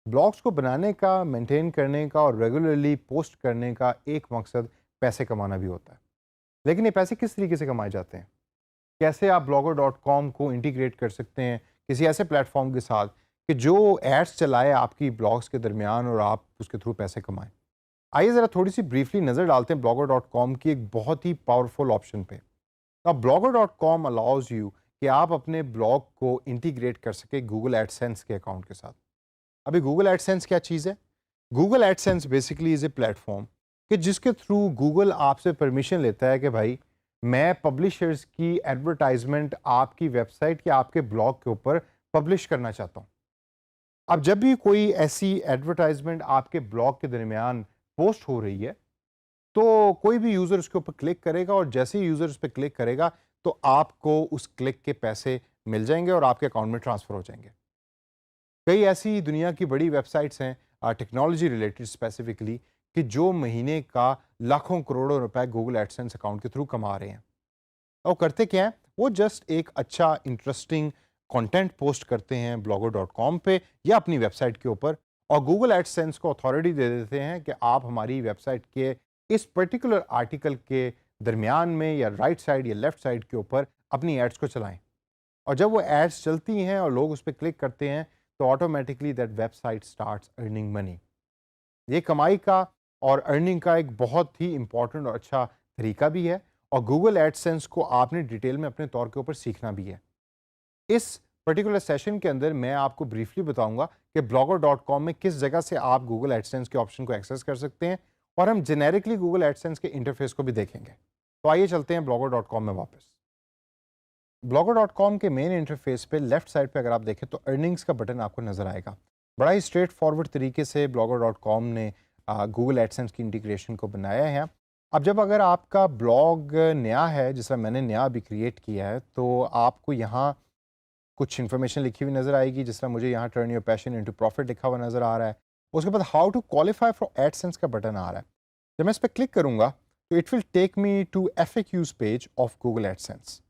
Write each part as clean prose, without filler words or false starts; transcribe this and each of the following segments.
Blogs को बनाने का, मेंटेन करने का और रेगुलरली पोस्ट करने का एक मकसद पैसे कमाना भी होता है। लेकिन ये पैसे किस तरीके से कमाए जाते हैं? कैसे आप ब्लॉगर डॉट कॉम को इंटीग्रेट कर सकते हैं किसी ऐसे प्लेटफॉर्म के साथ कि जो एड्स चलाए आपकी ब्लॉग्स के दरमियान और आप उसके थ्रू पैसे कमाएं? आइए ज़रा थोड़ी सी ब्रीफली नज़र डालते हैं ब्लॉगर डॉट कॉम की एक बहुत ही पावरफुल ऑप्शन पे। अब blogger dot com allows you कि आप अपने ब्लॉग को इंटीग्रेट कर सके गूगल एडसेंस के अकाउंट के साथ। अभी गूगल एडसेंस क्या चीज़ है? Google AdSense basically is a platform कि जिसके थ्रू गूगल आपसे परमिशन लेता है कि भाई मैं पब्लिशर्स की एडवर्टाइजमेंट आपकी वेबसाइट या आपके ब्लॉग के ऊपर पब्लिश करना चाहता हूँ। अब जब भी कोई ऐसी एडवर्टाइजमेंट आपके ब्लॉग के दरमियान पोस्ट हो रही है, तो कोई भी यूज़र उसके ऊपर क्लिक करेगा और जैसे ही यूज़र उस पर क्लिक करेगा तो आपको उस क्लिक के पैसे मिल जाएंगे और आपके अकाउंट में ट्रांसफ़र हो जाएंगे। कई ऐसी दुनिया की बड़ी वेबसाइट्स हैं टेक्नोलॉजी रिलेटेड स्पेसिफिकली कि जो महीने का लाखों करोड़ों रुपए गूगल एडसेंस अकाउंट के थ्रू कमा रहे हैं। और करते क्या हैं, वो जस्ट एक अच्छा इंटरेस्टिंग कंटेंट पोस्ट करते हैं ब्लॉगर डॉट कॉम पे या अपनी वेबसाइट के ऊपर और गूगल एडसेंस को अथॉरिटी दे देते हैं कि आप हमारी वेबसाइट के इस पर्टिकुलर आर्टिकल के दरमियान में या राइट साइड या लेफ्ट साइड के ऊपर अपनी एड्स को चलाएं। और जब वो एड्स चलती हैं और लोग उस पर क्लिक करते हैं तो automatically that website starts earning money. ये कमाई का और अर्निंग का एक बहुत ही इंपॉर्टेंट और अच्छा तरीका भी है और गूगल एडसेंस को आपने डिटेल में अपने तौर के ऊपर सीखना भी है। इस पर्टिकुलर सेशन के अंदर मैं आपको ब्रीफली बताऊंगा कि ब्लॉगर डॉट कॉम में किस जगह से आप गूगल एडसेंस के ऑप्शन को एक्सेस कर सकते हैं और हम जेनेरिकली गूगल एडसेंस के इंटरफेस को भी देखेंगे। तो आइए चलते हैं ब्लॉगर डॉट कॉम में वापस। ब्लॉगर डॉट कॉम के मेन इंटरफेस पे लेफ्ट साइड पे अगर आप देखें तो अर्निंग्स का बटन आपको नज़र आएगा। बड़ा ही स्ट्रेट फॉरवर्ड तरीके से ब्लॉगर डॉट कॉम ने गूगल एडसेंस की इंटीग्रेशन को बनाया है। अब जब अगर आपका ब्लॉग नया है, जिस तरह मैंने नया अभी क्रिएट किया है, तो आपको यहाँ कुछ इन्फॉर्मेशन लिखी हुई नज़र आएगी। जिस तरह मुझे यहाँ turn your passion into profit लिखा हुआ नज़र आ रहा है। उसके बाद how to qualify for AdSense का बटन आ रहा है। जब मैं इस पर क्लिक करूँगा तो it will take me to FAQs page of Google AdSense.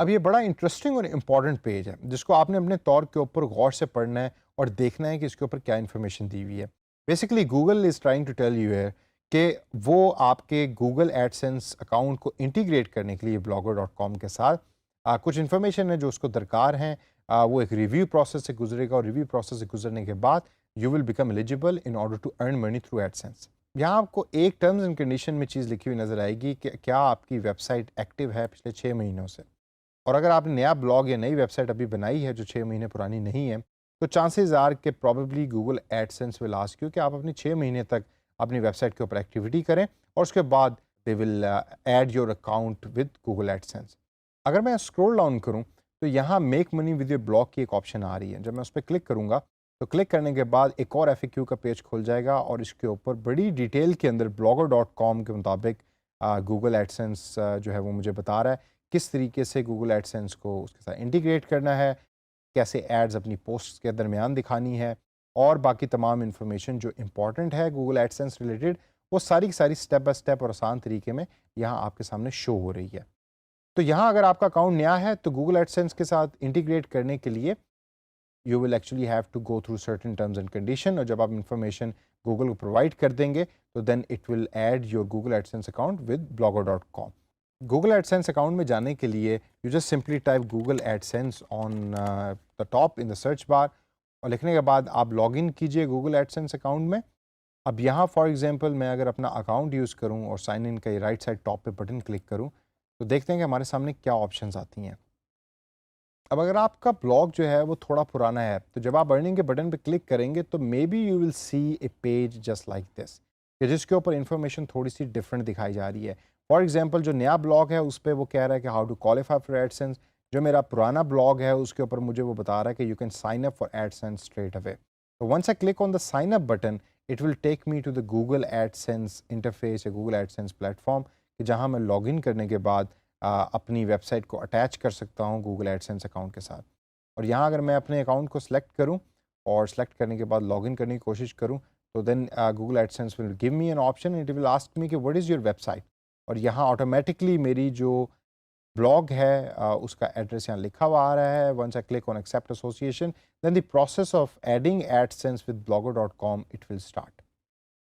अब ये बड़ा इंटरेस्टिंग और इम्पॉर्टेंट पेज है जिसको आपने अपने तौर के ऊपर गौर से पढ़ना है और देखना है कि इसके ऊपर क्या इन्फॉर्मेशन दी हुई है। Basically Google is trying to tell you है कि वो आपके गूगल एडसेंस अकाउंट को इंटीग्रेट करने के लिए ब्लॉगर डॉट कॉम के साथ कुछ इन्फॉर्मेशन है जो उसको दरकार है। वो एक रिव्यू प्रोसेस से गुजरेगा और रिव्यू प्रोसेस से गुजरने के बाद you will become eligible in order to earn money through AdSense. यहाँ आपको एक टर्म्स एंड कंडीशन में चीज़ लिखी हुई नज़र आएगी कि क्या आपकी वेबसाइट एक्टिव है पिछले 6 महीनों से। और अगर आपने नया ब्लॉग या नई वेबसाइट अभी बनाई है जो 6 महीने पुरानी नहीं है, तो चांसेस आर कि probably Google AdSense will ask you कि आप अपनी 6 महीने तक अपनी वेबसाइट के ऊपर एक्टिविटी करें और उसके बाद they will add your account with Google AdSense. अगर मैं स्क्रॉल डाउन करूं तो यहाँ make money with your blog की एक ऑप्शन आ रही है। जब मैं उस पर क्लिक करूँगा तो क्लिक करने के बाद एक और FAQ का पेज खुल जाएगा और इसके ऊपर बड़ी डिटेल के अंदर ब्लॉगर डॉट कॉम के मुताबिक गूगल एडसेंस जो है वो मुझे बता रहा है किस तरीके से गूगल एडसेंस को उसके साथ इंटीग्रेट करना है, कैसे एड्स अपनी पोस्ट्स के दरमियान दिखानी है और बाकी तमाम इन्फॉर्मेशन जो इंपॉर्टेंट है गूगल एडसेंस रिलेटेड, वो सारी की सारी स्टेप बाय स्टेप और आसान तरीके में यहाँ आपके सामने शो हो रही है। तो यहाँ अगर आपका अकाउंट नया है तो गूगल एडसेंस के साथ इंटीग्रेट करने के लिए you will actually have to go through certain terms and condition और जब आप इन्फॉर्मेशन गूगल को प्रोवाइड कर देंगे तो then it will add your Google AdSense account with Blogger dot com. Google AdSense account में जाने के लिए you just simply type Google AdSense on the top in the search bar और लिखने के बाद आप लॉग इन कीजिए गूगल एडसेंस अकाउंट में। अब यहाँ फॉर एग्जांपल मैं अगर अपना अकाउंट यूज़ करूँ और साइन इन का राइट साइड टॉप पे बटन क्लिक करूँ तो देखते हैं कि हमारे सामने क्या ऑप्शंस आती हैं। अब अगर आपका ब्लॉग जो है वो थोड़ा पुराना है तो जब आप अर्निंग के बटन पे क्लिक करेंगे तो may be you will see A page just like this कि जिसके ऊपर इंफॉर्मेशन थोड़ी सी डिफरेंट दिखाई जा रही है। फॉर एग्जांपल जो नया ब्लॉग है उस पर वो कह रहा है कि how to qualify for AdSense. जो मेरा पुराना ब्लॉग है उसके ऊपर मुझे वो बता रहा है कि you can sign up for AdSense straight away. तो once I click on the sign up button it will take me to the Google AdSense interface या गूगल एडसेंस प्लेटफॉर्म कि जहाँ मैं लॉग इन करने के बाद अपनी वेबसाइट को अटैच कर सकता हूँ गूगल एडसेंस अकाउंट के साथ। और यहाँ अगर मैं अपने अकाउंट को सिलेक्ट करूँ और सेलेक्ट करने के बाद लॉगिन करने की कोशिश करूँ तो then Google AdSense will give me an option, it will ask me कि व्हाट इज़ योर वेबसाइट और यहाँ ऑटोमेटिकली मेरी जो بلاگ ہے اس کا ایڈریس یہاں لکھا ہوا آ رہا ہے. Once I click on accept association then the process of adding AdSense with blogger.com it will start.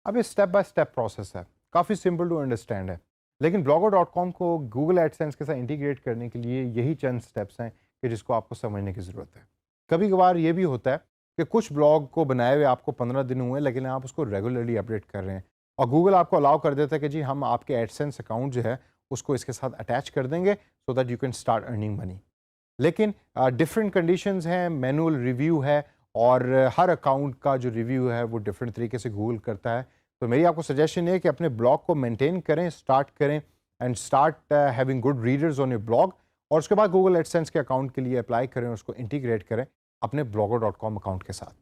اب یہ اسٹیپ بائی اسٹیپ پروسیس ہے, کافی سمپل ٹو انڈرسٹینڈ ہے, لیکن blogger.com کو گوگل ایڈسینس کے ساتھ انٹیگریٹ کرنے کے لیے یہی چند اسٹیپس ہیں کہ جس کو آپ کو سمجھنے کی ضرورت ہے. کبھی کبھار یہ بھی ہوتا ہے کہ کچھ بلاگ کو بنائے ہوئے آپ کو 15 دن ہوئے لیکن آپ اس کو ریگولرلی اپڈیٹ کر رہے ہیں, اور گوگل آپ کو الاؤ کر دیتا ہے کہ جی ہم آپ کے ایڈسینس اکاؤنٹ جو ہے اس کو اس کے ساتھ اٹیچ کر دیں گے so that you can start earning money. لیکن ڈفرینٹ کنڈیشنز ہیں, مینول ریویو ہے, اور ہر اکاؤنٹ کا جو ریویو ہے وہ ڈفرینٹ طریقے سے گوگل کرتا ہے. تو میری آپ کو سجیشن ہے کہ اپنے بلاگ کو مینٹین کریں, اسٹارٹ کریں and start having good readers on your blog, اور اس کے بعد گوگل ایڈسینس کے اکاؤنٹ کے لیے اپلائی کریں, اس کو انٹیگریٹ کریں اپنے blogger.com اکاؤنٹ کے ساتھ.